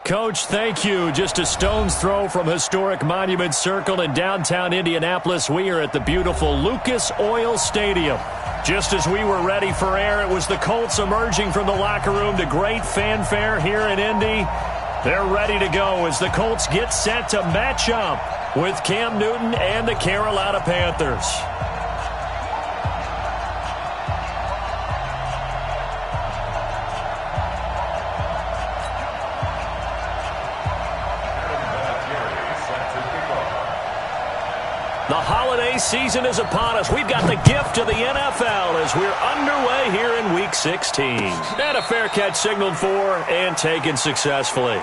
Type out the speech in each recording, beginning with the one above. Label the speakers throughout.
Speaker 1: Coach, thank you. Just a stone's throw from historic Monument Circle in downtown Indianapolis. We are at the beautiful Lucas Oil Stadium. Just as we were ready for air, it was the Colts emerging from the locker room to great fanfare here in Indy. They're ready to go as the Colts get set to match up with Cam Newton and the Carolina Panthers. The holiday season is upon us. We've got the gift of the NFL as we're underway here in Week 16. And a fair catch signaled for and taken successfully.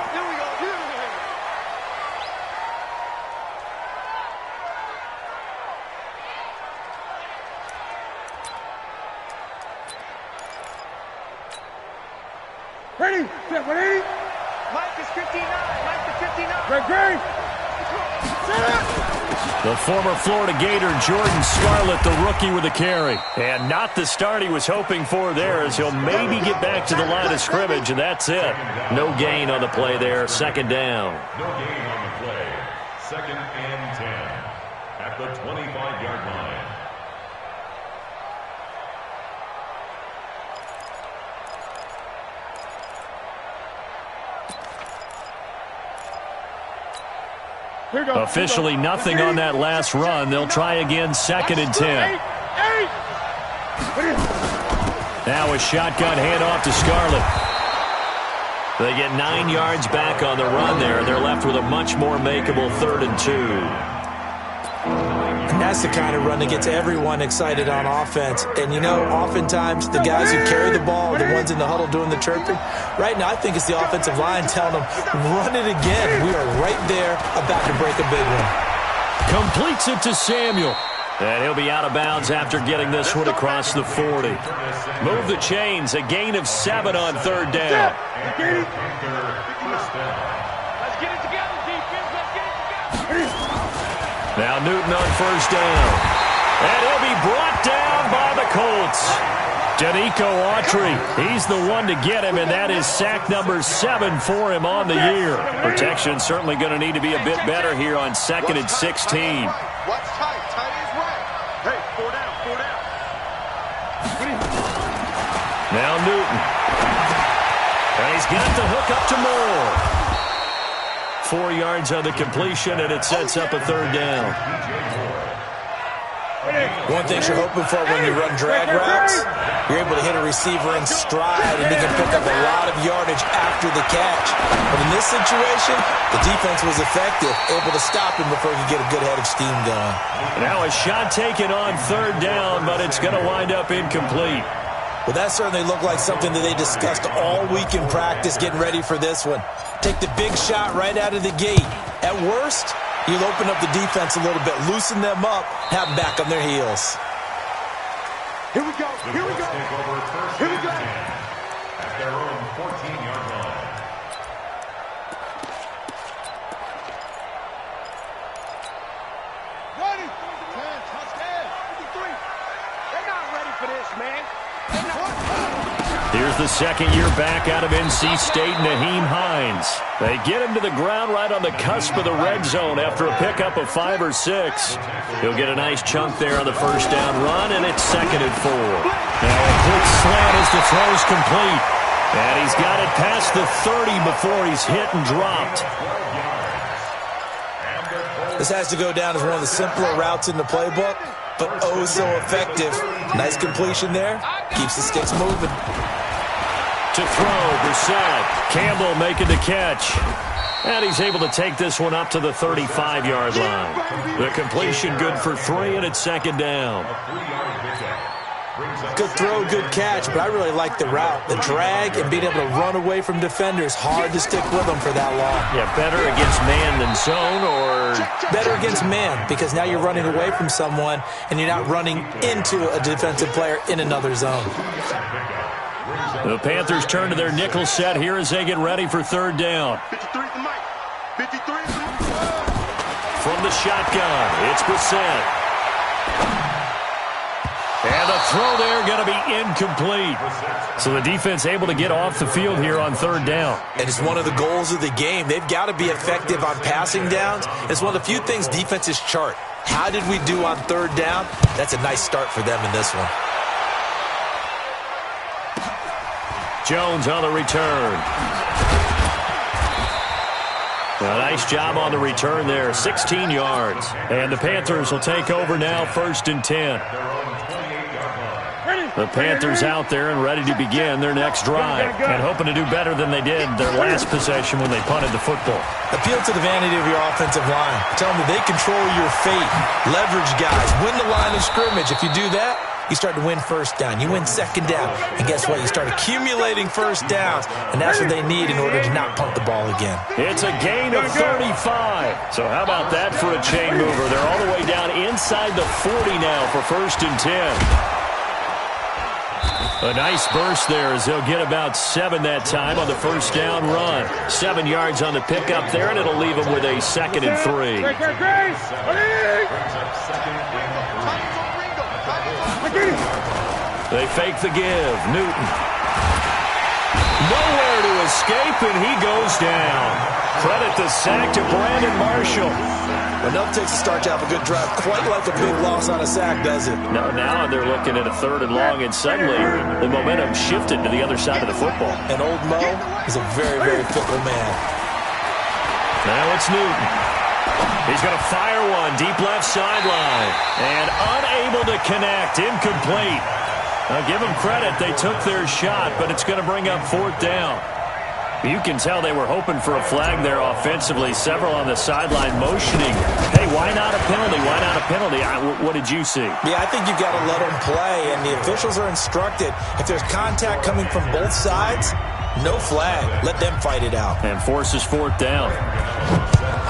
Speaker 2: Ready? Ready? Mike is 59. Mike is 59. Great.
Speaker 1: The former Florida Gator, Jordan Scarlett, the rookie with a carry. And not the start he was hoping for there as he'll maybe get back to the line of scrimmage, and that's it. No gain on the play there, second down.
Speaker 3: No gain on the play. Second and 10 at the 25-yard line.
Speaker 1: Officially nothing on that last run. They'll try again, second and 10. Now a shotgun handoff to Scarlett. They get 9 yards back on the run there. They're left with a much more makeable 3rd and 2.
Speaker 4: And that's the kind of run that gets everyone excited on offense. And, you know, oftentimes the guys who carry the ball are the ones in the huddle doing the chirping. Right now, I think it's the offensive line telling them, run it again. We are right there about to break a big one.
Speaker 1: Completes it to Samuel. And he'll be out of bounds after getting this one across the 40. Move the chains, a gain of 7 on 3rd down.
Speaker 2: Let's get it together, defense. Let's get it together.
Speaker 1: Now Newton on 1st down. And he'll be brought down by the Colts. Danico Autry, he's the one to get him, and that is sack number 7 for him on the year. Protection certainly going to need to be a bit better here on 2nd and 16.
Speaker 2: What's tight? Tight is right. Hey, 4 down, 4 down.
Speaker 1: Now Newton. And he's got the hook up to Moore. 4 yards on the completion, and it sets up a 3rd down.
Speaker 4: One thing you're hoping for when you run drag routes, you're able to hit a receiver in stride, and he can pick up a lot of yardage after the catch. But in this situation, the defense was effective, able to stop him before he could get a good head of steam going.
Speaker 1: Now a shot taken on 3rd down, but it's going to wind up incomplete.
Speaker 4: Well, that certainly looked like something that they discussed all week in practice getting ready for this one. Take the big shot right out of the gate. At worst, you'll open up the defense a little bit, loosen them up, have them back on their heels.
Speaker 2: Here we go. Here we go. Here we go.
Speaker 3: At their own 14-yard line.
Speaker 2: Ready. 10, touchdown. 53. They're not ready for this, man.
Speaker 1: Here's the second-year back out of NC State, Naheem Hines. They get him to the ground right on the cusp of the red zone after a pickup of 5 or 6. He'll get a nice chunk there on the 1st down run, and it's 2nd and 4. Now a quick slant as the throw's complete. And he's got it past the 30 before he's hit and dropped.
Speaker 4: This has to go down as one of the simpler routes in the playbook, but oh so effective. Nice completion there. Keeps the sticks moving.
Speaker 1: To throw, Brissett. Campbell making the catch. And he's able to take this one up to the 35-yard line. The completion good for 3, and it's 2nd down.
Speaker 4: Good throw, good catch, but I really like the route. The drag and being able to run away from defenders, hard to stick with them for that long.
Speaker 1: Yeah, better against man than zone, or?
Speaker 4: Better against man, because now you're running away from someone and you're not running into a defensive player in another zone.
Speaker 1: The Panthers turn to their nickel set here as they get ready for 3rd down.
Speaker 2: 53 to Mike. 53.
Speaker 1: From the shotgun, it's Brissett. And the throw there going to be incomplete. So the defense able to get off the field here on third down.
Speaker 4: And it's one of the goals of the game. They've got to be effective on passing downs. It's one of the few things defenses chart. How did we do on third down? That's a nice start for them in this one.
Speaker 1: Jones on the return. A nice job on the return there, 16 yards. And the Panthers will take over now, 1st and 10. The Panthers out there and ready to begin their next drive and hoping to do better than they did their last possession when they punted the football.
Speaker 4: Appeal to the vanity of your offensive line. Tell them that they control your fate. Leverage guys. Win the line of scrimmage. If you do that, you start to win first down. You win second down. And guess what? You start accumulating first downs. And that's what they need in order to not punt the ball again.
Speaker 1: It's a gain of 35. So how about that for a chain mover? They're all the way down inside the 40 now for 1st and 10. A nice burst there as they'll get about 7 that time on the first down run. 7 yards on the pickup there, and it'll leave them with a 2nd and 3. They fake the give. Newton. Nowhere to escape, and he goes down. Credit the sack to Brandon Marshall.
Speaker 4: Enough takes a start to have a good drive. Quite like a big loss on a sack, does it?
Speaker 1: No, now they're looking at a 3rd and long, and suddenly the momentum shifted to the other side of the football.
Speaker 4: And old Mo is a very, very fickle man.
Speaker 1: Now it's Newton. He's going to fire one deep left sideline. And unable to connect. Incomplete. Now give them credit. They took their shot, but it's going to bring up 4th down. You can tell they were hoping for a flag there offensively. Several on the sideline motioning. Hey, why not a penalty? Why not a penalty? What did you see?
Speaker 4: Yeah, I think you've got to let them play, and the officials are instructed. If there's contact coming from both sides, no flag. Let them fight it out.
Speaker 1: And forces 4th down.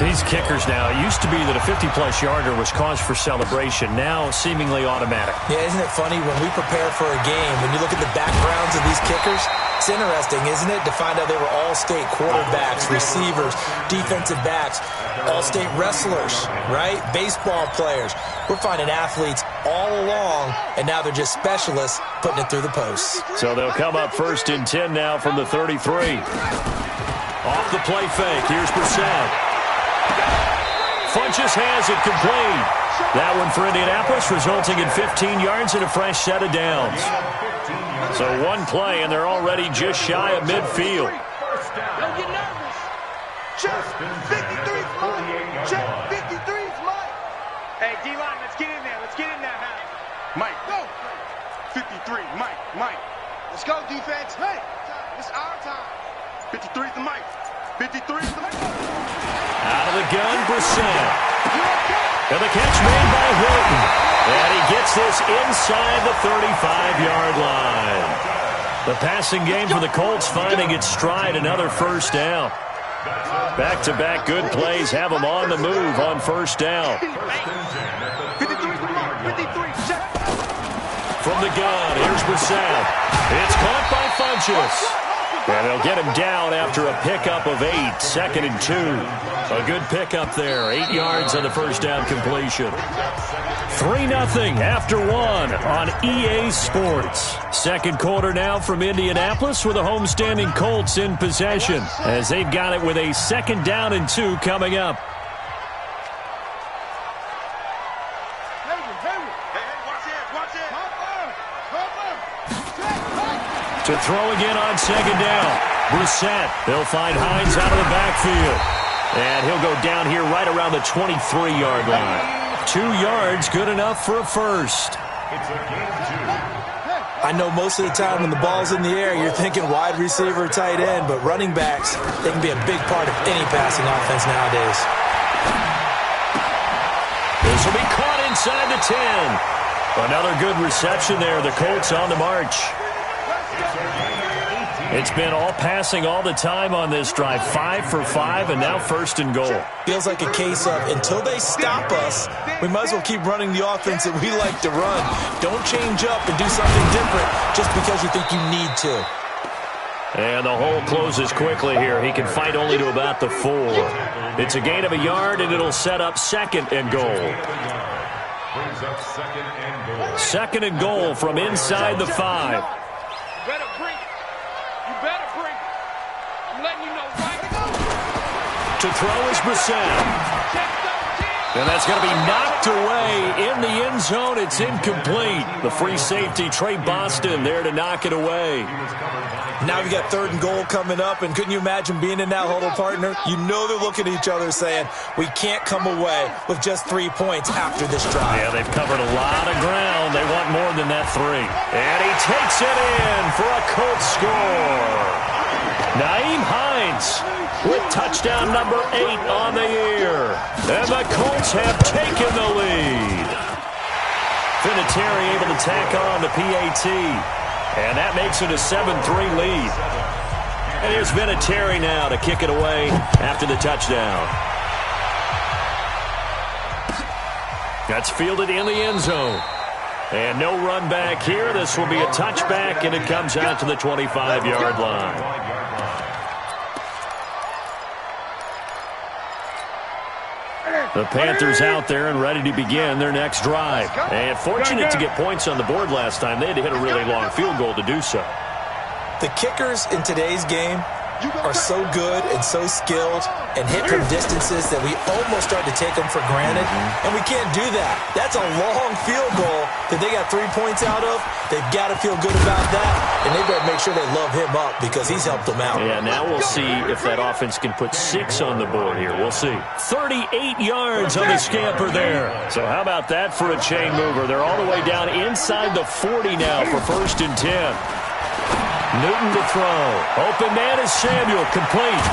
Speaker 1: These kickers now, it used to be that a 50-plus yarder was cause for celebration. Now seemingly automatic.
Speaker 4: Yeah, isn't it funny when we prepare for a game, when you look at the backgrounds of these kickers, it's interesting, isn't it, to find out they were all-state quarterbacks, receivers, defensive backs, all-state wrestlers, right? Baseball players. We're finding athletes all along, and now they're just specialists putting it through the posts.
Speaker 1: So they'll come up 1st and 10 now from the 33. Off the play fake. Here's Brissett. Funches has it complete. That one for Indianapolis, resulting in 15 yards and a fresh set of downs. So one play, and they're already just shy of midfield.
Speaker 2: Don't get nervous. Check 53's mine. Check 53's mine. Hey, D-line, let's get in there. Let's get in there, huh? Mike, go. 53, Mike. Let's go, defense. Hey, it's our time. 53's the Mike. 53's the Mike.
Speaker 1: Out of the gun, Brissett. And the catch made by Hilton. And he gets this inside the 35-yard line. The passing game for the Colts finding its stride, another first down. Back-to-back good plays have them on the move on first down.
Speaker 2: 53,
Speaker 1: From the gun, here's Brissett. It's caught by Funches. And they'll get him down after a pickup of 8, 2nd and 2. A good pickup there, 8 yards on the first down completion. 3-0 after 1 on EA Sports. Second quarter now from Indianapolis with the homestanding Colts in possession as they've got it with a 2nd down and 2 coming up. To throw again on 2nd down. Brissett. They'll find Hines out of the backfield. And he'll go down here right around the 23-yard line. 2 yards, good enough for a first.
Speaker 4: I know most of the time when the ball's in the air, you're thinking wide receiver, tight end, but running backs, they can be a big part of any passing offense nowadays.
Speaker 1: This will be caught inside the 10. Another good reception there. The Colts on the march. It's been all passing all the time on this drive. 5 for 5, and now 1st and goal.
Speaker 4: Feels like a case of until they stop us, we might as well keep running the offense that we like to run. Don't change up and do something different just because you think you need to.
Speaker 1: And the hole closes quickly here. He can fight only to about the 4. It's a gain of a yard, and it'll set up 2nd and goal.
Speaker 3: brings up 2nd and goal.
Speaker 1: 2nd and goal from inside the 5.
Speaker 2: You better bring it. You better bring it. I'm letting you know right now.
Speaker 1: To throw is Brissett. And that's going to be knocked away in the end zone. It's incomplete. The free safety, Trey Boston, there to knock it away.
Speaker 4: Now we got 3rd and goal coming up, and couldn't you imagine being in that huddle, partner? You know they're looking at each other saying, we can't come away with just 3 points after this drive.
Speaker 1: Yeah, they've covered a lot of ground. They want more than that 3. And he takes it in for a Colts score. Nyheim Hines with touchdown number 8 on the year. And the Colts have taken the lead. Vinatieri able to tack on the PAT. And that makes it a 7-3 lead. And here's Vinatieri now to kick it away after the touchdown. That's fielded in the end zone. And no run back here. This will be a touchback, and it comes out to the 25-yard line. The Panthers out there and ready to begin their next drive. And fortunate to get points on the board last time. They had to hit a really long field goal to do so.
Speaker 4: The kickers in today's game are so good and so skilled and hit from distances that we almost start to take them for granted, and we can't do that. That's a long field goal that they got 3 points out of. They've got to feel good about that, and they better make sure they love him up because he's helped them out.
Speaker 1: Yeah, now we'll see if that offense can put 6 on the board here. We'll see. 38 yards on the scamper there. So how about that for a chain mover? They're all the way down inside the 40 now for 1st and 10. Newton to throw. Open man is Samuel, complete.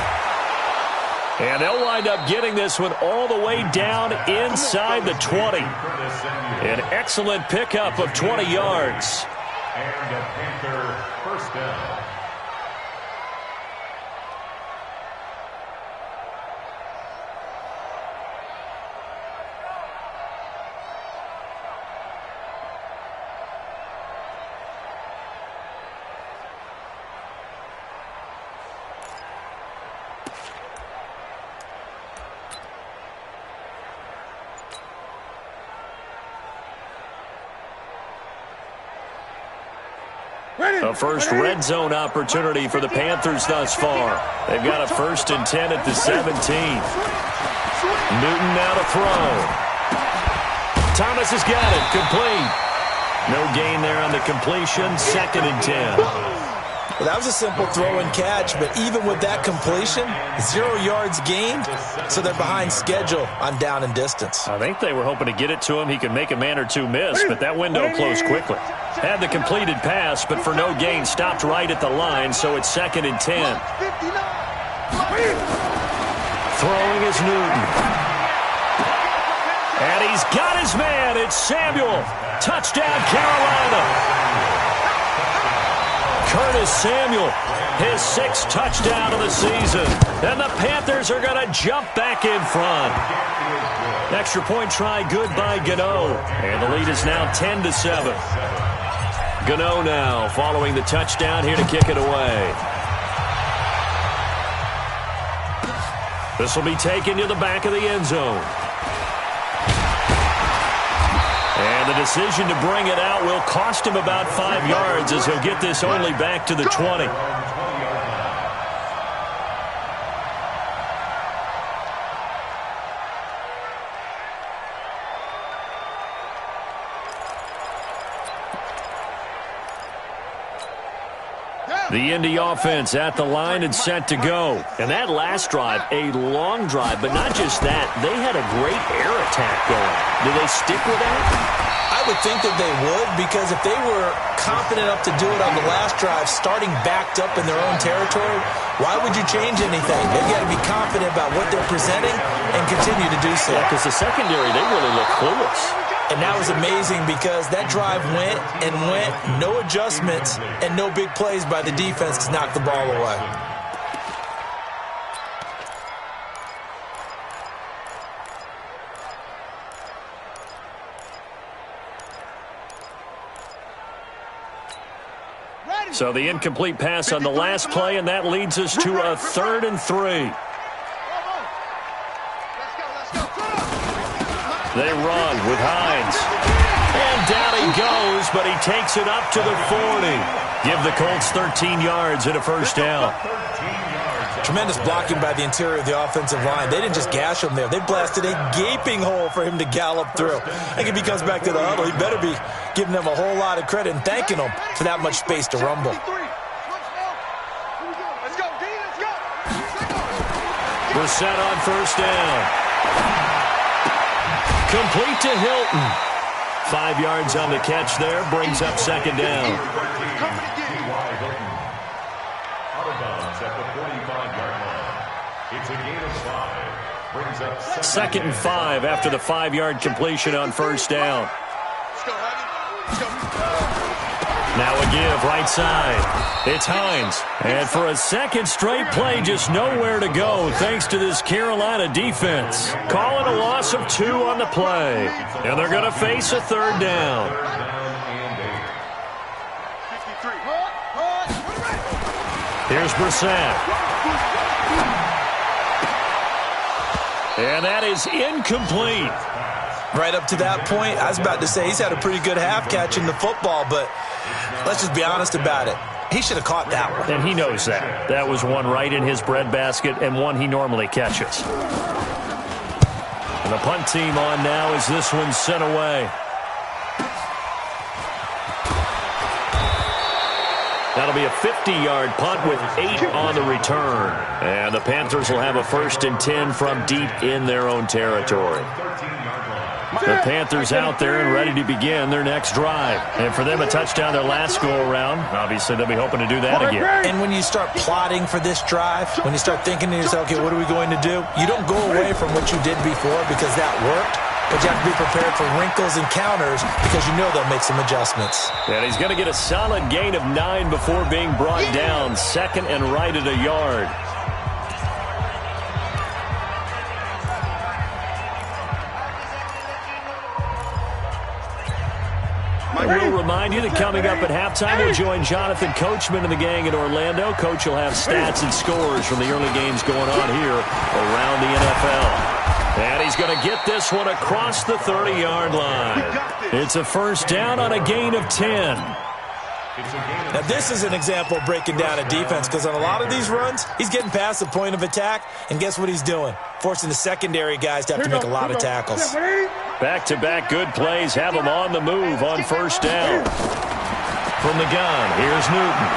Speaker 1: And they'll wind up getting this one all the way down inside the 20. An excellent pickup of 20 yards.
Speaker 3: And a Panther 1st down.
Speaker 1: A first red zone opportunity for the Panthers thus far. They've got a 1st and 10 at the 17. Newton now to throw. Thomas has got it, complete. No gain there on the completion, 2nd and 10.
Speaker 4: Well, that was a simple throw and catch, but even with that completion, 0 yards gained, so they're behind schedule on down and distance.
Speaker 1: I think they were hoping to get it to him. He could make a man or two miss, but that window closed quickly. Had the completed pass, but for no gain, stopped right at the line, so it's 2nd and 10. Throwing is Newton. And he's got his man. It's Samuel. Touchdown, Carolina. Curtis Samuel, his 6th touchdown of the season. And the Panthers are going to jump back in front. Extra point try good by Gano. And the lead is now 10-7. Gano now following the touchdown here to kick it away. This will be taken to the back of the end zone. And the decision to bring it out will cost him about 5 yards as he'll get this only back to the 20. The Indy offense at the line and set to go. And that last drive, a long drive, but not just that. They had a great air attack going. Do they stick with that?
Speaker 4: I would think that they would, because if they were confident enough to do it on the last drive, starting backed up in their own territory, why would you change anything? They've got to be confident about what they're presenting and continue to do so.
Speaker 1: Yeah, because the secondary, they really look clueless.
Speaker 4: And that was amazing because that drive went and went, no adjustments, and no big plays by the defense to knock the ball away.
Speaker 1: So the incomplete pass on the last play, and that leads us to a 3rd and 3. They run with Hines. And down he goes, but he takes it up to the 40. Give the Colts 13 yards and a first down.
Speaker 4: Tremendous blocking by the interior of the offensive line. They didn't just gash him there. They blasted a gaping hole for him to gallop through. I think if he comes back to the huddle, he better be giving them a whole lot of credit and thanking them for that much space to rumble.
Speaker 1: Brissett on first down. Complete to Hilton. 5 yards on the catch there. Brings up second down.
Speaker 3: It's a gain of 5. Brings up
Speaker 1: second and 5 after the 5-yard completion on first down. Now a give right side. It's Hines. And for a second straight play, just nowhere to go thanks to this Carolina defense. Calling a loss of 2 on the play. And they're going to face a third down. Here's Brissett. And that is incomplete.
Speaker 4: Right up to that point, I was about to say he's had a pretty good half catching the football, but let's just be honest about it. He should have caught that one.
Speaker 1: And he knows that. That was one right in his breadbasket and one he normally catches. And the punt team on now as this one's sent away. That'll be a 50-yard punt with 8 on the return. And the Panthers will have a 1st and 10 from deep in their own territory. The Panthers out there and ready to begin their next drive. And for them, a touchdown their last go-around. Obviously, they'll be hoping to do that again.
Speaker 4: And when you start plotting for this drive, when you start thinking to yourself, okay, what are we going to do? You don't go away from what you did before because that worked. But you have to be prepared for wrinkles and counters because you know they'll make some adjustments.
Speaker 1: And he's going to get a solid gain of 9 before being brought down. Second and right at a yard. I will remind you that coming up at halftime, we'll join Jonathan Coachman and the gang in Orlando. Coach will have stats and scores from the early games going on here around the NFL. And he's going to get this one across the 30-yard line. It's a first down on a gain of 10.
Speaker 4: Now, this is an example of breaking down a defense because on a lot of these runs, he's getting past the point of attack, and guess what he's doing? Forcing the secondary guys to have to make a lot of tackles.
Speaker 1: Back-to-back good plays have them on the move on first down. From the gun, here's Newton.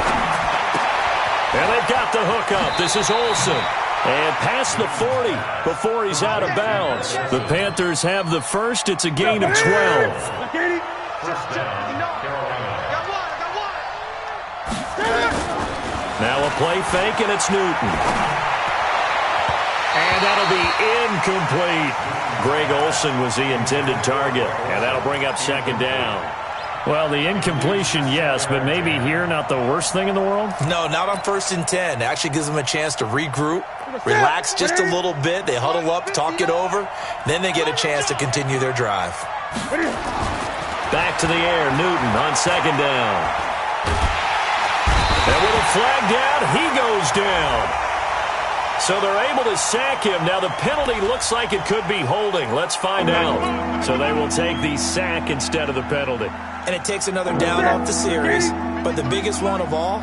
Speaker 1: And they've got the hook up. This is Olsen. And past the 40 before he's out of bounds. The Panthers have the first. It's a gain of 12. Now a play fake, and it's Newton. And that'll be incomplete. Greg Olsen was the intended target, and that'll bring up second down. Well, the incompletion, yes, but maybe here not the worst thing in the world?
Speaker 4: No, not on 1st and 10. It actually gives them a chance to regroup, relax just a little bit. They huddle up, talk it over. Then they get a chance to continue their drive.
Speaker 1: Back to the air, Newton on second down. And with a flag down, he goes down. So they're able to sack him. Now the penalty looks like it could be holding. Let's find out. So they will take the sack instead of the penalty.
Speaker 4: And it takes another down off the series. But the biggest one of all,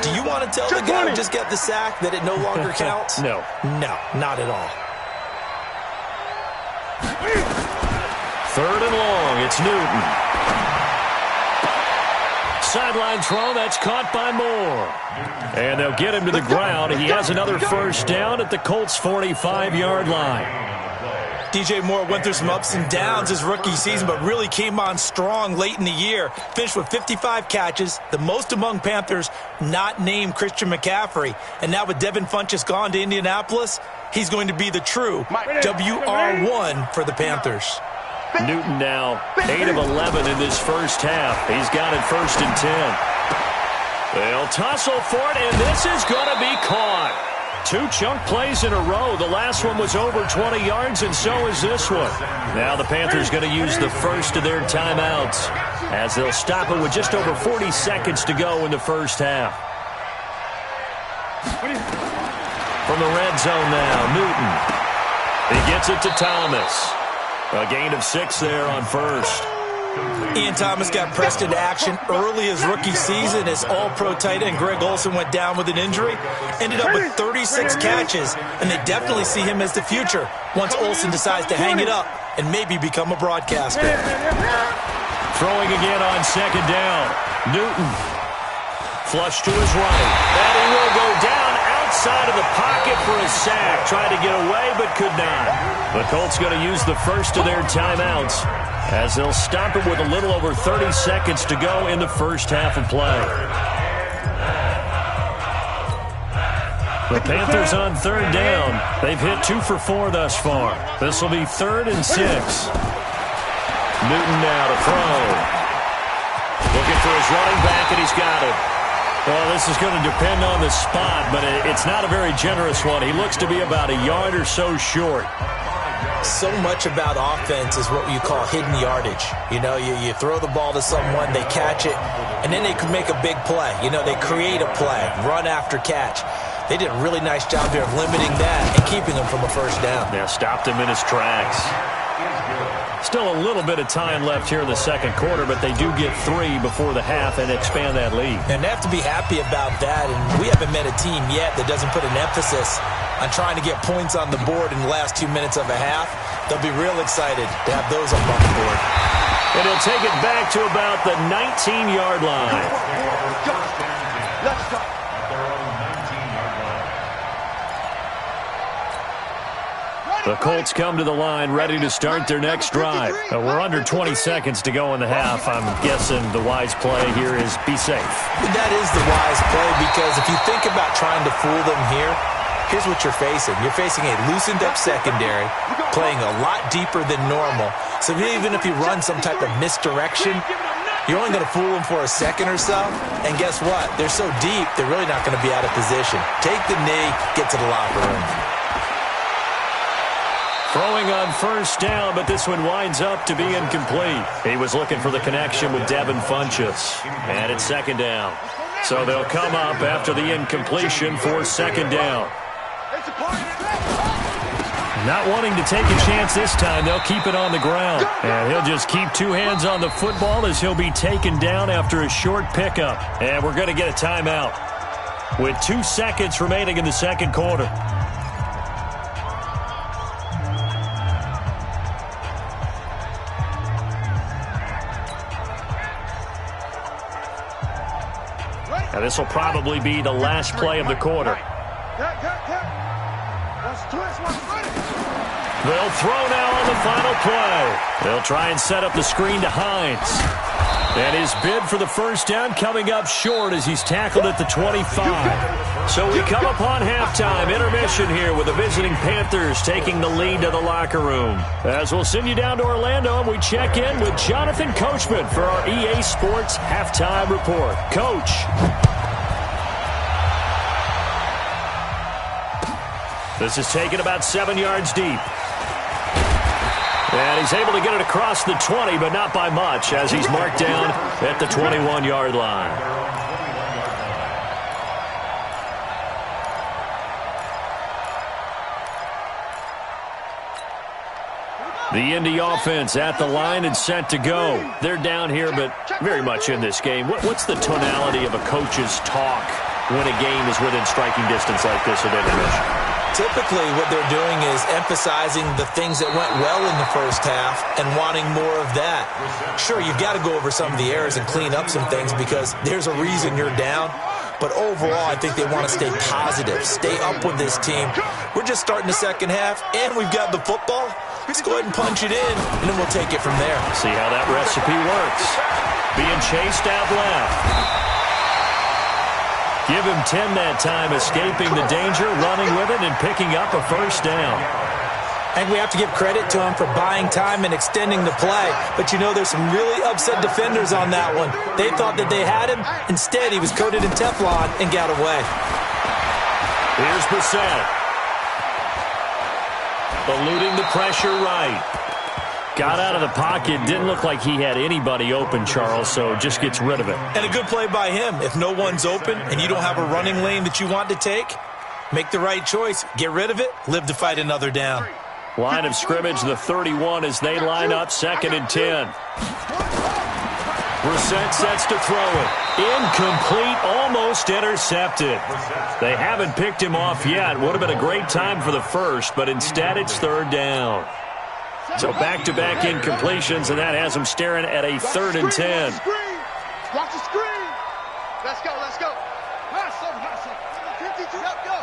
Speaker 4: do you want to tell the guy who just got the sack that it no longer counts?
Speaker 1: No.
Speaker 4: No, not at all.
Speaker 1: Third and long, it's Newton. Sideline throw, that's caught by Moore. And they'll get him to the ground. He has another first down at the Colts' 45-yard line.
Speaker 4: DJ Moore went through some ups and downs his rookie season, but really came on strong late in the year. Finished with 55 catches, the most among Panthers not named Christian McCaffrey. And now with Devin Funchess gone to Indianapolis, he's going to be the true WR1 for the Panthers.
Speaker 1: Newton now 8 of 11 in this first half. He's got it 1st and 10. They'll tussle for it, and this is going to be caught. 2 chunk plays in a row. The last one was over 20 yards, and so is this one. Now the Panthers going to use the first of their timeouts as they'll stop it with just over 40 seconds to go in the first half. From the red zone now, Newton. He gets it to Thomas. A gain of 6 there on first.
Speaker 4: Ian Thomas got pressed into action early his rookie season as all-pro tight end Greg Olsen went down with an injury. Ended up with 36 catches, and they definitely see him as the future once Olsen decides to hang it up and maybe become a broadcaster.
Speaker 1: Throwing again on second down. Newton. Flush to his right. And he will go down outside of the pocket for a sack. Tried to get away, but could not. The Colts going to use the first of their timeouts as they'll stop it with a little over 30 seconds to go in the first half of play. The Panthers on third down. They've hit 2 for 4 thus far. This will be 3rd and 6. Newton now to throw. Looking for his running back, and he's got it. Well, this is going to depend on the spot, but it's not a very generous one. He looks to be about a yard or so short.
Speaker 4: So much about offense is what you call hidden yardage. You know, you throw the ball to someone, they catch it, and then they can make a big play. You know, they create a play, run after catch. They did a really nice job here of limiting that and keeping him from a first down.
Speaker 1: Yeah, stopped him in his tracks. Still a little bit of time left here in the second quarter, but they do get 3 before the half and expand that lead.
Speaker 4: And they have to be happy about that, and we haven't met a team yet that doesn't put an emphasis on trying to get points on the board in the last 2 minutes of a half. They'll be real excited to have those up on the board.
Speaker 1: And he'll take it back to about the 19-yard line.
Speaker 2: Let's go.
Speaker 1: The Colts come to the line ready to start their next drive. We're under 20 seconds to go in the half. I'm guessing the wise play here is be safe.
Speaker 4: That is the wise play, because if you think about trying to fool them here, here's what you're facing. You're facing a loosened-up secondary, playing a lot deeper than normal. So even if you run some type of misdirection, you're only going to fool them for a second or so. And guess what? They're so deep, they're really not going to be out of position. Take the knee, get to the locker room.
Speaker 1: Throwing on first down, but this one winds up to be incomplete. He was looking for the connection with Devin Funchess. And it's second down. So they'll come up after the incompletion for second down. Not wanting to take a chance this time, they'll keep it on the ground. And he'll just keep 2 hands on the football as he'll be taken down after a short pickup. And we're going to get a timeout with 2 seconds remaining in the second quarter. Now, this will probably be the last play of the quarter. They'll throw now on the final play. They'll try and set up the screen to Hines. And his bid for the first down coming up short as he's tackled at the 25. So we come upon halftime, intermission here with the visiting Panthers taking the lead to the locker room. As we'll send you down to Orlando, and we check in with Jonathan Coachman for our EA Sports Halftime Report. Coach. This is taken about 7 yards deep. And he's able to get it across the 20, but not by much, as he's marked down at the 21-yard line. The Indy offense at the line and set to go. They're down here, but very much in this game. What's the tonality of a coach's talk when a game is within striking distance like this at intermission?
Speaker 4: Typically, what they're doing is emphasizing the things that went well in the first half and wanting more of that. Sure, you've got to go over some of the errors and clean up some things because there's a reason you're down. But overall, I think they want to stay positive, stay up with this team. We're just starting the second half, and we've got the football. Let's go ahead and punch it in, and then we'll take it from there.
Speaker 1: See how that recipe works. Being chased out left. Give him 10 that time, escaping the danger, running with it, and picking up a first down.
Speaker 4: And we have to give credit to him for buying time and extending the play. But, you know, there's some really upset defenders on that one. They thought that they had him. Instead, he was coated in Teflon and got away.
Speaker 1: Here's Bissett. Eluding the pressure right. Got out of the pocket. Didn't look like he had anybody open, Charles, so just gets rid of it.
Speaker 4: And a good play by him. If no one's open and you don't have a running lane that you want to take, make the right choice. Get rid of it. Live to fight another down.
Speaker 1: Line of scrimmage, the 31 as they line up 2nd and 10. Brissett sets to throw it. Incomplete, almost intercepted. They haven't picked him off yet. Would have been a great time for the first, but instead it's 3rd down. So back-to-back incompletions, and that has them staring at a 3rd and 10.
Speaker 2: Watch the screen. Let's go, let's go. Hustle, hustle. 52, let's go.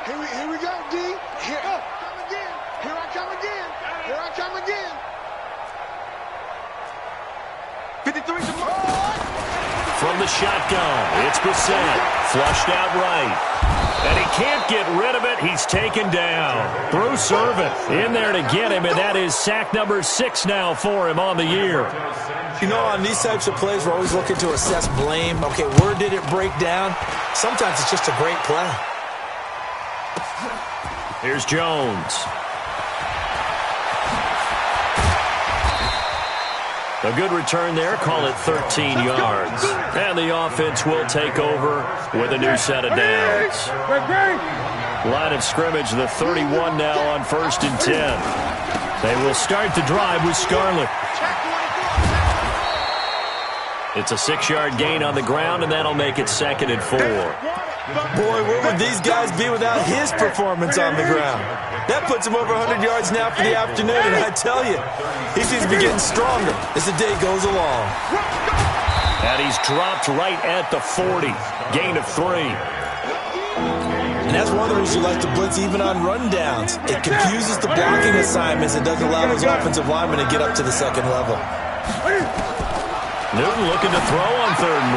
Speaker 2: 53. Here we go, D. Here I come again. Here I come again. Here I come again. 53's the mark.
Speaker 1: From the shotgun, it's Brissett. Flushed out right. And he can't get rid of it. He's taken down. Bruce Irvin in there to get him, and that is sack number 6 now for him on the year.
Speaker 4: You know, on these types of plays, we're always looking to assess blame. Okay, where did it break down? Sometimes it's just a great play.
Speaker 1: Here's Jones. A good return there. Call it 13 yards. And the offense will take over with a new set of downs. Line of scrimmage, the 31 now on 1st and 10. They will start the drive with Scarlett. It's a 6-yard gain on the ground, and that'll make it 2nd and 4.
Speaker 4: Boy, where would these guys be without his performance on the ground? That puts him over 100 yards now for the afternoon, and I tell you, he seems to be getting stronger as the day goes along.
Speaker 1: And he's dropped right at the 40. Gain of 3.
Speaker 4: And that's one of the reasons you like to blitz even on rundowns. It confuses the blocking assignments and doesn't allow those offensive linemen to get up to the 2nd level.
Speaker 1: Newton looking to throw on 3rd and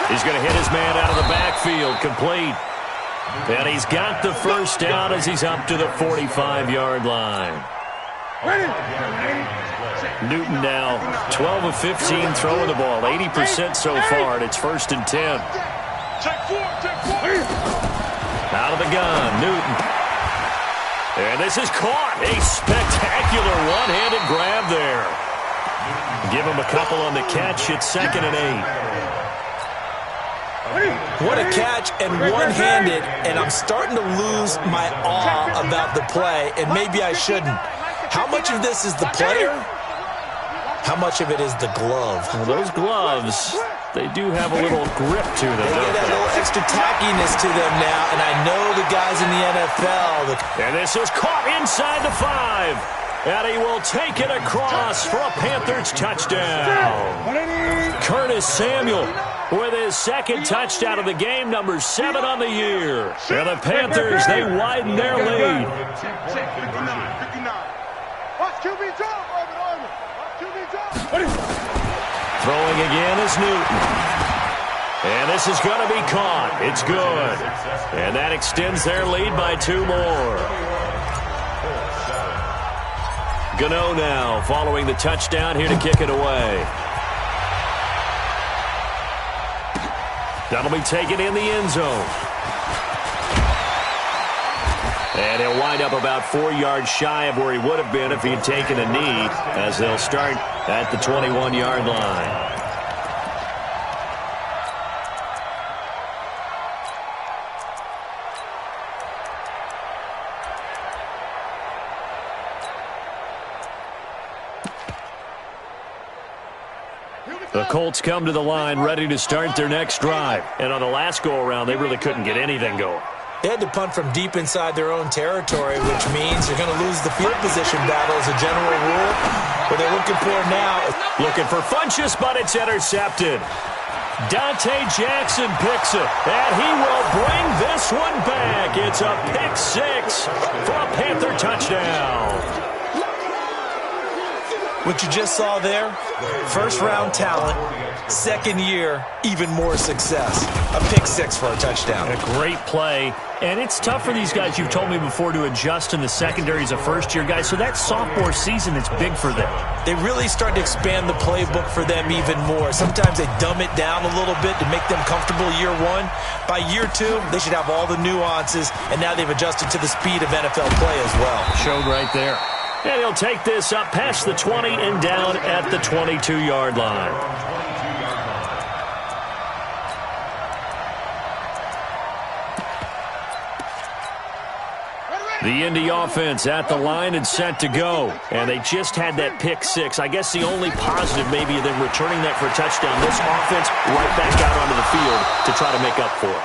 Speaker 1: 1. He's going to hit his man out of the backfield, complete. And he's got the first down as he's up to the 45-yard line. Newton now 12 of 15 throwing the ball, 80% so far, and it's 1st and 10. Out of the gun, Newton. And this is caught. A spectacular one-handed grab there. Give him a couple on the catch. It's 2nd and 8.
Speaker 4: What a catch, and one-handed, and I'm starting to lose my awe about the play, and maybe I shouldn't. How much of this is the player? How much of it is the glove?
Speaker 1: Well, those gloves, they do have a little grip to them,
Speaker 4: They get that little extra tackiness to them now, and I know the guys in the NFL.
Speaker 1: And this is caught inside the 5. And he will take it across for a Panthers touchdown. Curtis Samuel with his 2nd touchdown of the game, number 7 on the year. And the Panthers, they widen their lead.
Speaker 2: 59. Watch QB drop, Irvin. Watch QB drop.
Speaker 1: Throwing again is Newton. And this is going to be caught. It's good. And that extends their lead by 2 more. Gano now following the touchdown here to kick it away. That'll be taken in the end zone. And he'll wind up about 4 yards shy of where he would have been if he had taken a knee, as they'll start at the 21-yard line. The Colts come to the line ready to start their next drive. And on the last go-around, they really couldn't get anything going.
Speaker 4: They had to punt from deep inside their own territory, which means they're going to lose the field position battle as a general rule. What they're looking for now is
Speaker 1: looking for Funchess, but it's intercepted. Dante Jackson picks it, and he will bring this one back. It's a pick 6 for a Panther touchdown.
Speaker 4: What you just saw there, first-round talent, 2nd year, even more success. A pick 6 for a touchdown.
Speaker 1: A great play, and it's tough for these guys, you've told me before, to adjust in the secondary as a first-year guy, so that sophomore season is big for them.
Speaker 4: They really start to expand the playbook for them even more. Sometimes they dumb it down a little bit to make them comfortable year 1. By year 2, they should have all the nuances, and now they've adjusted to the speed of NFL play as well.
Speaker 1: Showed right there. And he'll take this up past the 20 and down at the 22-yard line. The Indy offense at the line and set to go. And they just had that pick six. I guess the only positive maybe of them returning that for a touchdown. This offense right back out onto the field to try to make up for it.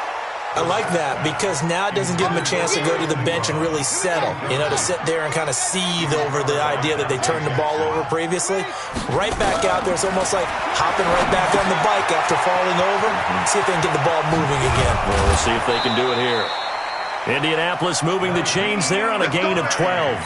Speaker 4: I like that because now it doesn't give them a chance to go to the bench and really settle, to sit there and kind of seethe over the idea that they turned the ball over previously. Right back out there, it's almost like hopping right back on the bike after falling over. See if they can get the ball moving again.
Speaker 1: Well, we'll see if they can do it here. Indianapolis moving the chains there on a gain of 12.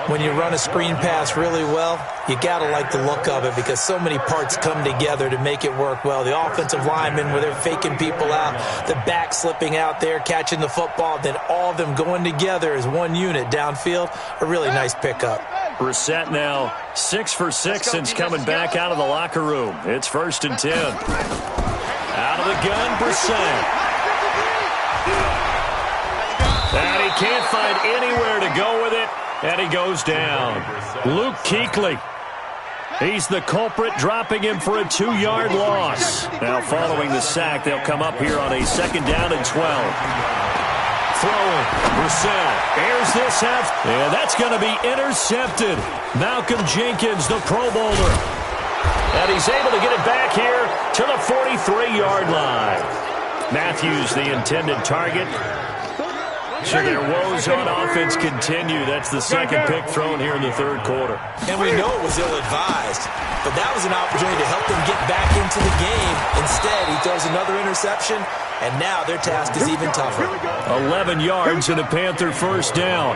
Speaker 4: When you run a screen pass really well, you got to like the look of it because so many parts come together to make it work well. The offensive linemen, where they're faking people out, the back slipping out there, catching the football, then all of them going together as one unit downfield, a really nice pickup.
Speaker 1: Brissett now 6 for 6 since coming back out of the locker room. It's 1st and 10. Out of the gun, Brissett. And he can't find anywhere to go with it, and he goes down. Luke Kuechly. He's the culprit, dropping him for a 2-yard loss. Now following the sack, they'll come up here on a 2nd down and 12. Throwing, Brissett airs this out, and that's going to be intercepted. Malcolm Jenkins, the Pro Bowler. And he's able to get it back here to the 43-yard line. Matthews, the intended target. So their woes on offense continue. That's the 2nd pick thrown here in the 3rd quarter.
Speaker 4: And we know it was ill-advised, but that was an opportunity to help them get back into the game. Instead, he throws another interception, and now their task is even tougher.
Speaker 1: 11 yards and a Panther 1st down.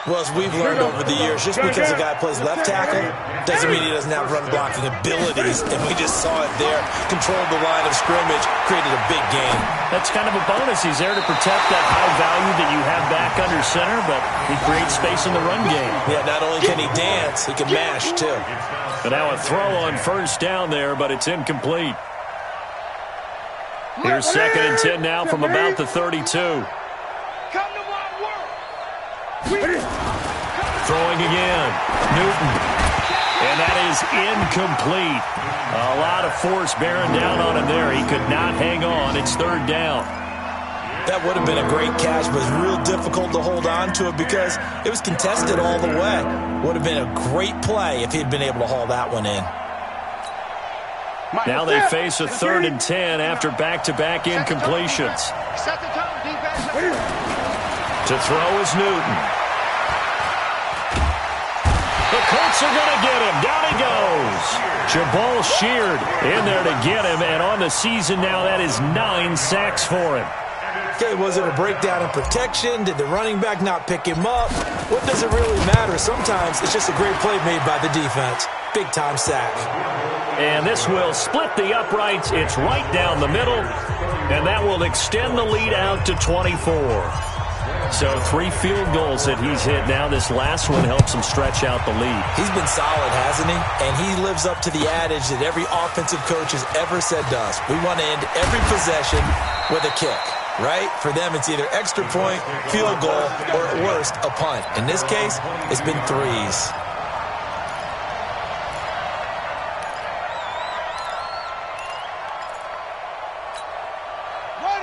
Speaker 4: Well, as we've learned over the years, just because a guy plays left tackle doesn't mean he doesn't have run-blocking abilities, and we just saw it there. Controlled the line of scrimmage, created a big gain. That's kind of a bonus. He's there to protect that high value that you have back under center, but he creates space in the run game. Yeah, not only can he dance, he can mash, too.
Speaker 1: And now a throw on 1st down there, but it's incomplete. Here's 2nd and 10 now from about the 32. Throwing again. Newton. And that is incomplete. A lot of force bearing down on him there. He could not hang on. It's 3rd down.
Speaker 4: That would have been a great catch, but it's real difficult to hold on to it because it was contested all the way. Would have been a great play if he'd been able to haul that one in.
Speaker 1: Now they face a 3rd and 10 after back-to-back incompletions. To throw is Newton. The Colts are going to get him. Down he goes. Jabal Sheard in there to get him, and on the season now, that is 9 sacks for him.
Speaker 4: Okay, was it a breakdown in protection? Did the running back not pick him up? What does it really matter? Sometimes it's just a great play made by the defense. Big-time sack.
Speaker 1: And this will split the uprights. It's right down the middle, and that will extend the lead out to 24. So 3 field goals that he's hit now. This last one helps him stretch out the lead.
Speaker 4: He's been solid, hasn't he? And he lives up to the adage that every offensive coach has ever said to us. We want to end every possession with a kick, right? For them, it's either extra point, field goal, or at worst, a punt. In this case, it's been 3s.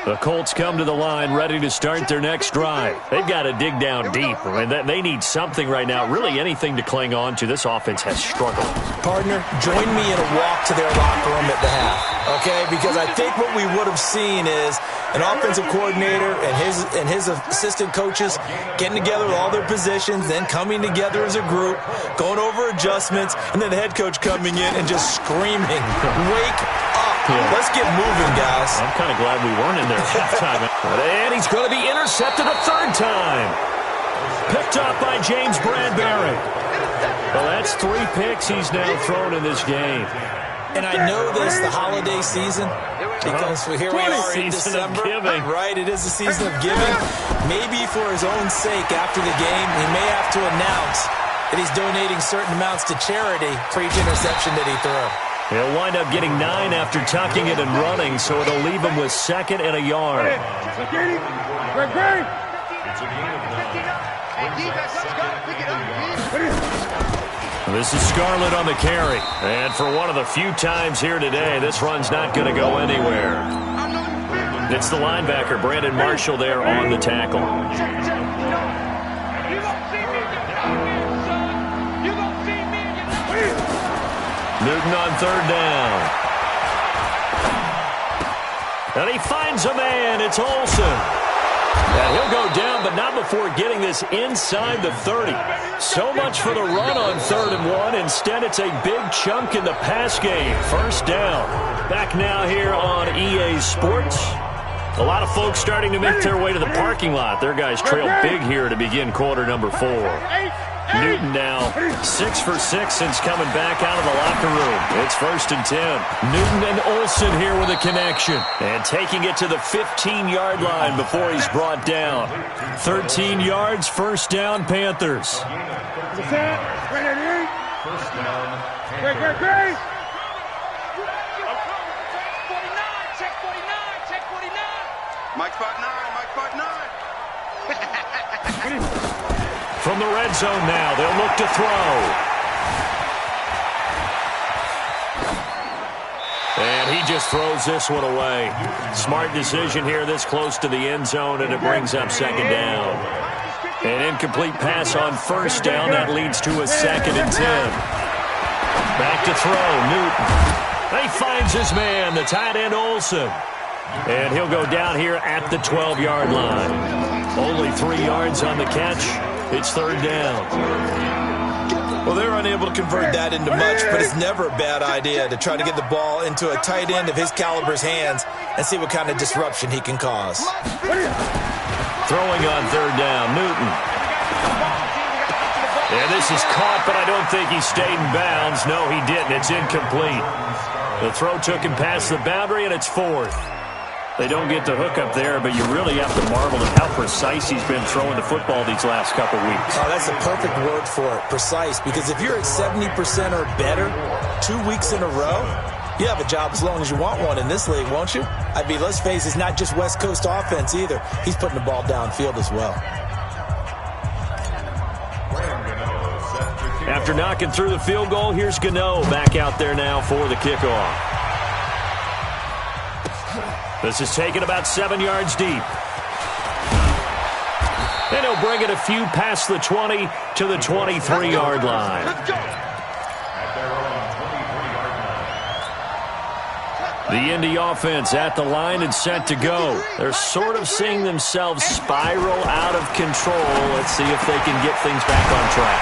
Speaker 1: The Colts come to the line ready to start their next drive. They've got to dig down deep. I mean, they need something right now, really anything to cling on to. This offense has struggled.
Speaker 4: Partner, join me in a walk to their locker room at the half, okay? Because I think what we would have seen is an offensive coordinator and his assistant coaches getting together with all their positions, then coming together as a group, going over adjustments, and then the head coach coming in and just screaming, "Wake up. Let's get moving, guys."
Speaker 1: I'm kind of glad we weren't in there at halftime. And he's going to be intercepted a 3rd time. Picked up by James Bradbury. Well, that's 3 picks he's now thrown in this game.
Speaker 4: And I know this, the holiday season, because here we are in December. Right, it is the season of giving. Maybe for his own sake after the game, he may have to announce that he's donating certain amounts to charity for each interception that he threw.
Speaker 1: He'll wind up getting 9 after tucking it and running, so it'll leave him with 2nd and a yard. This is Scarlett on the carry. And for one of the few times here today, this run's not going to go anywhere. It's the linebacker, Brandon Marshall, there on the tackle. Newton on third down. And he finds a man. It's Olsen. And he'll go down, but not before getting this inside the 30. So much for the run on 3rd and 1. Instead, it's a big chunk in the pass game. First down. Back now here on EA Sports. A lot of folks starting to make their way to the parking lot. Their guys trail big here to begin quarter number 4. Newton now 6 for 6 since coming back out of the locker room. It's 1st and 10. Newton and Olsen here with a connection. And taking it to the 15-yard line before he's brought down. 13 yards, first down, Panthers.
Speaker 3: First down, Panthers.
Speaker 2: Mike spot 9, Mike spot 9.
Speaker 1: From the red zone now, they'll look to throw. And he just throws this one away. Smart decision here this close to the end zone, and it brings up 2nd down. An incomplete pass on 1st down. That leads to a 2nd and 10. Back to throw, Newton. He finds his man, the tight end Olsen. And he'll go down here at the 12-yard line. Only 3 yards on the catch. It's 3rd down.
Speaker 4: Well, they're unable to convert that into much, but it's never a bad idea to try to get the ball into a tight end of his caliber's hands and see what kind of disruption he can cause.
Speaker 1: Throwing on 3rd down, Newton. And this is caught, but I don't think he stayed in bounds. No, he didn't. It's incomplete. The throw took him past the boundary, and it's 4th. They don't get the hook up there, but you really have to marvel at how precise he's been throwing the football these last couple weeks.
Speaker 4: Oh, that's the perfect word for it, precise, because if you're at 70% or better 2 weeks in a row, you have a job as long as you want one in this league, won't you? I mean, let's face it, it's not just West Coast offense either. He's putting the ball downfield as well.
Speaker 1: After knocking through the field goal, here's Gano back out there now for the kickoff. This is taken about 7 yards deep. And he'll bring it a few past the 20 to the 23-yard line. The Indy offense at the line and set to go. They're sort of seeing themselves spiral out of control. Let's see if they can get things back on track.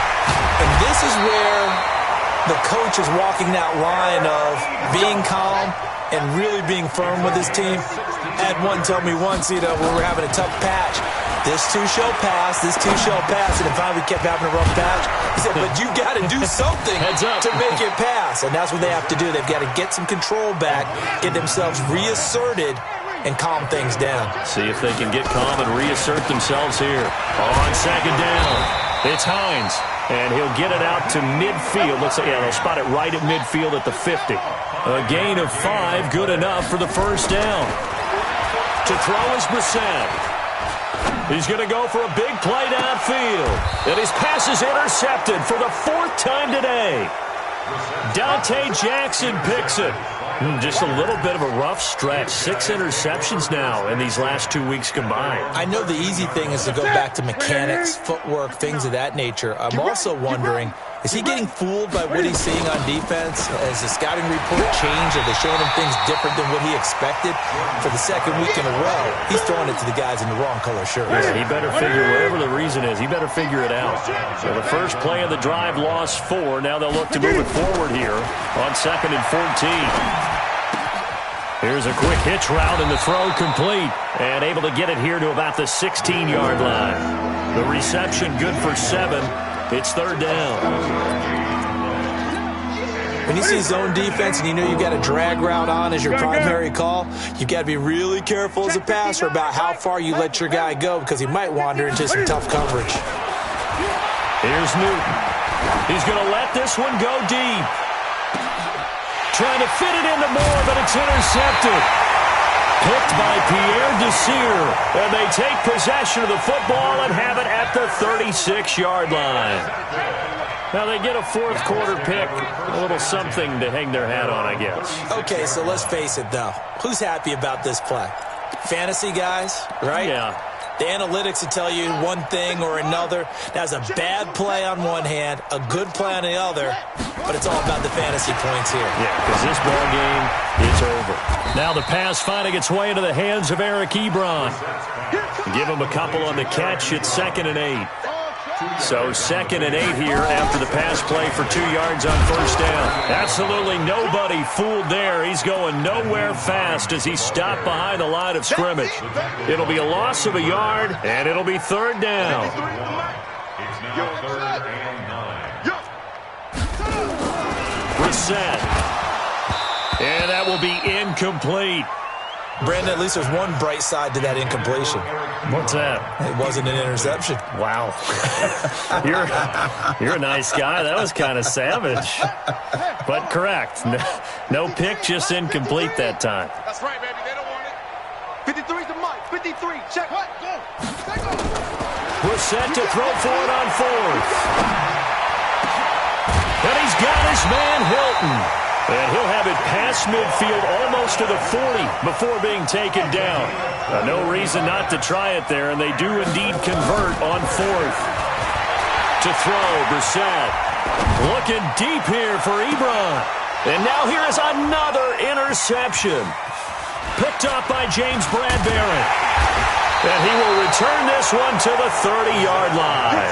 Speaker 4: And this is where the coach is walking that line of being calm and really being firm with his team. I had one tell me once, when we were having a tough patch, this too shall pass, this too shall pass, and then finally we kept having a rough patch. He said, but you got to do something to make it pass, and that's what they have to do. They've got to get some control back, get themselves reasserted, and calm things down.
Speaker 1: See if they can get calm and reassert themselves here. On 2nd down, it's Hines, and he'll get it out to midfield. Looks like, they'll spot it right at midfield at the 50. A gain of 5, good enough for the 1st down. To throw is Brissett. He's going to go for a big play downfield. And his pass is intercepted for the 4th time today. Dante Jackson picks it. Just a little bit of a rough stretch. 6 interceptions now in these last 2 weeks combined.
Speaker 4: I know the easy thing is to go back to mechanics, footwork, things of that nature. I'm also wondering, is he getting fooled by what he's seeing on defense? Has the scouting report changed? Are they showing him things different than what he expected? For the 2nd week in a row, he's throwing it to the guys in the wrong color shirt.
Speaker 1: Yeah, he better figure, whatever the reason is, he better figure it out. So the first play of the drive lost 4. Now they'll look to move it forward here on 2nd and 14. Here's a quick hitch route and the throw complete. And able to get it here to about the 16-yard line. The reception good for 7. It's 3rd down.
Speaker 4: When you see zone defense and you know you've got a drag route on as your primary call, you've got to be really careful as a passer about how far you let your guy go because he might wander into some tough coverage.
Speaker 1: Here's Newton. He's going to let this one go deep. Trying to fit it into Moore, but it's intercepted. Picked by Pierre Desir. And they take possession of the football and have it at the 36-yard line. Now they get a 4th quarter pick. A little something to hang their hat on, I guess.
Speaker 4: Okay, so let's face it, though. Who's happy about this play? fantasy guys, right?
Speaker 1: Yeah.
Speaker 4: The analytics will tell you one thing or another. That's a bad play on one hand, a good play on the other, but it's all about the fantasy points here.
Speaker 1: Yeah, because this ball game is over. Now the pass finding its way into the hands of Eric Ebron. Give him a couple on the catch. It's 2nd and 8. So 2nd and 8 here after the pass play for 2 yards on first down. Absolutely nobody fooled there. He's going nowhere fast as he stopped behind the line of scrimmage. It'll be a loss of a yard, and it'll be 3rd down.
Speaker 3: It's now 3rd and 9.
Speaker 1: Reset. And that will be incomplete.
Speaker 4: Brandon, at least there's one bright side to that incompletion.
Speaker 1: What's that?
Speaker 4: It wasn't an interception.
Speaker 1: Wow. You're a nice guy. That was kind of savage. But correct. No pick, just incomplete that time.
Speaker 2: That's right, baby. They don't want it. 53's the mic. 53. Check. What? Go.
Speaker 1: We're set to throw for it on 4th. And he's got his man Hilton. And he'll have it past midfield almost to the 40 before being taken down. No reason not to try it there, and they do indeed convert on 4th. To throw, Brissett. Looking deep here for Ebron. And now here is another interception. Picked up by James Bradbury. And he will return this one to the 30-yard line.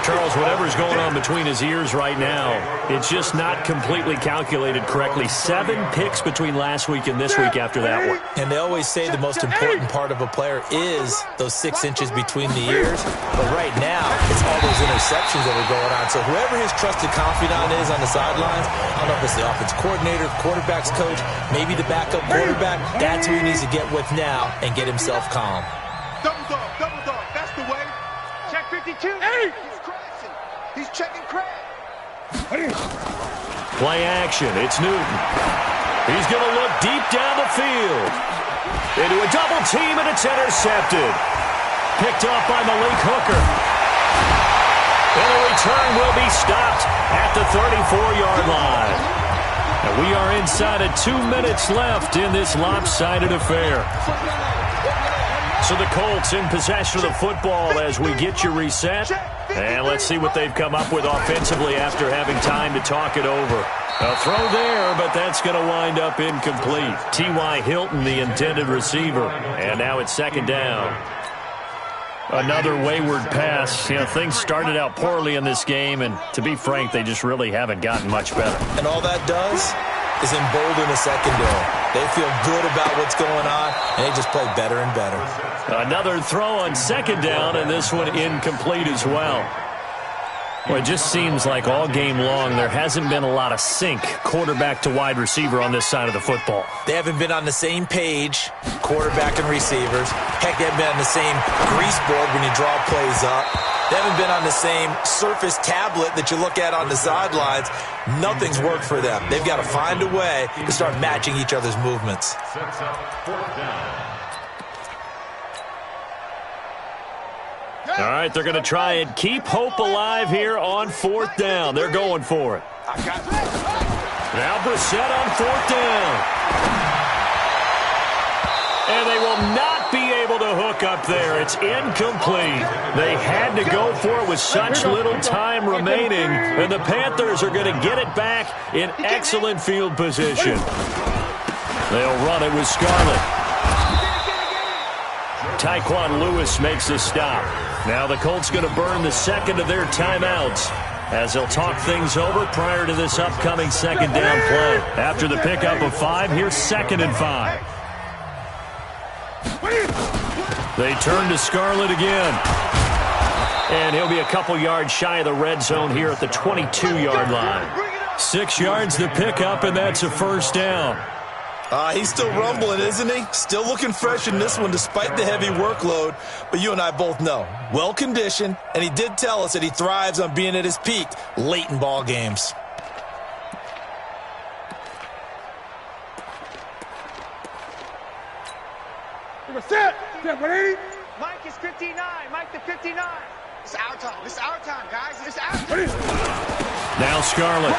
Speaker 1: Charles, whatever's going on between his ears right now, it's just not completely calculated correctly. 7 picks between last week and this week after that one.
Speaker 4: And they always say the most important part of a player is those 6 inches between the ears. But right now, it's all those interceptions that are going on. So whoever his trusted confidant is on the sidelines, I don't know if it's the offense coordinator, quarterback's coach, maybe the backup quarterback, that's who he needs to get with now and get himself calm.
Speaker 2: Double dog. That's the way. Check 52. Hey! He's crashing. He's checking crash.
Speaker 1: Play action. It's Newton. He's going to look deep down the field. Into a double team, and it's intercepted. Picked off by Malik Hooker. And the return will be stopped at the 34-yard line. And we are inside of 2 minutes left in this lopsided affair. So the Colts in possession of the football as we get you reset. And let's see what they've come up with offensively after having time to talk it over. A throw there, but that's going to wind up incomplete. T.Y. Hilton, the intended receiver. And now it's 2nd down. Another wayward pass. Things started out poorly in this game, and to be frank, they just really haven't gotten much better.
Speaker 4: And all that does is embolden the secondary. They feel good about what's going on, and they just play better and better.
Speaker 1: Another throw on 2nd down, and this one incomplete as well. Well, it just seems like all game long there hasn't been a lot of sync quarterback to wide receiver on this side of the football.
Speaker 4: They haven't been on the same page, quarterback and receivers. Heck, they haven't been on the same grease board when you draw plays up. They haven't been on the same Surface tablet that you look at on the sidelines. Nothing's worked for them. They've got to find a way to start matching each other's movements.
Speaker 3: Sets up 4th down.
Speaker 1: All right, they're going to try and keep hope alive here on 4th down. They're going for it. Now Brissett on 4th down. And they will not be able to hook up there. It's incomplete. They had to go for it with such little time remaining. And the Panthers are going to get it back in excellent field position. They'll run it with Scarlett. Tyquan Lewis makes the stop. Now the Colts going to burn the 2nd of their timeouts as they'll talk things over prior to this upcoming 2nd down play. After the pickup of 5, here's 2nd and 5. They turn to Scarlett again. And he'll be a couple yards shy of the red zone here at the 22-yard line. 6 yards the pickup, and that's a 1st down.
Speaker 4: He's still rumbling, isn't he? Still looking fresh in this one despite the heavy workload. But you and I both know, well-conditioned, and he did tell us that he thrives on being at his peak late in ball games.
Speaker 2: Set, 180. Mike is 59. Mike the 59. It's our time. This is our time, guys. It's our time.
Speaker 1: Now Scarlett.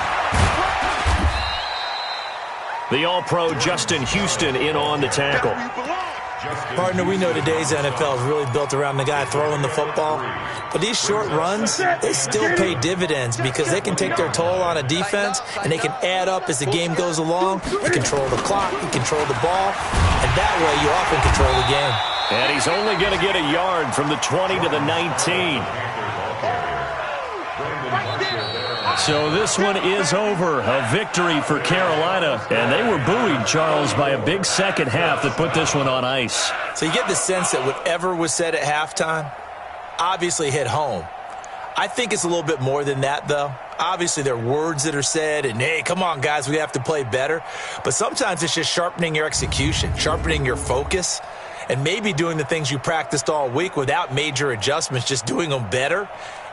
Speaker 1: The All-Pro Justin Houston in on the tackle.
Speaker 4: Partner, we know today's NFL is really built around the guy throwing the football. But these short runs, they still pay dividends because they can take their toll on a defense and they can add up as the game goes along. You control the clock, you control the ball, and that way you often control the game.
Speaker 1: And he's only going to get a yard from the 20 to the 19. So this one is over. A victory for Carolina. And they were buoyed, Charles, by a big second half that put this one on ice.
Speaker 4: So you get the sense that whatever was said at halftime obviously hit home. I think it's a little bit more than that, though. Obviously, there are words that are said, and, hey, come on, guys, we have to play better. But sometimes it's just sharpening your execution, sharpening your focus, and maybe doing the things you practiced all week without major adjustments, just doing them better.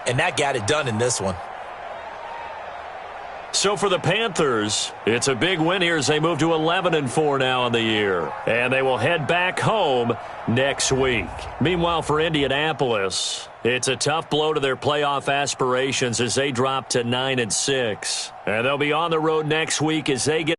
Speaker 4: And that got it done in this one.
Speaker 1: So for the Panthers, it's a big win here as they move to 11-4 now in the year. And they will head back home next week. Meanwhile, for Indianapolis, it's a tough blow to their playoff aspirations as they drop to 9-6. And they'll be on the road next week as they get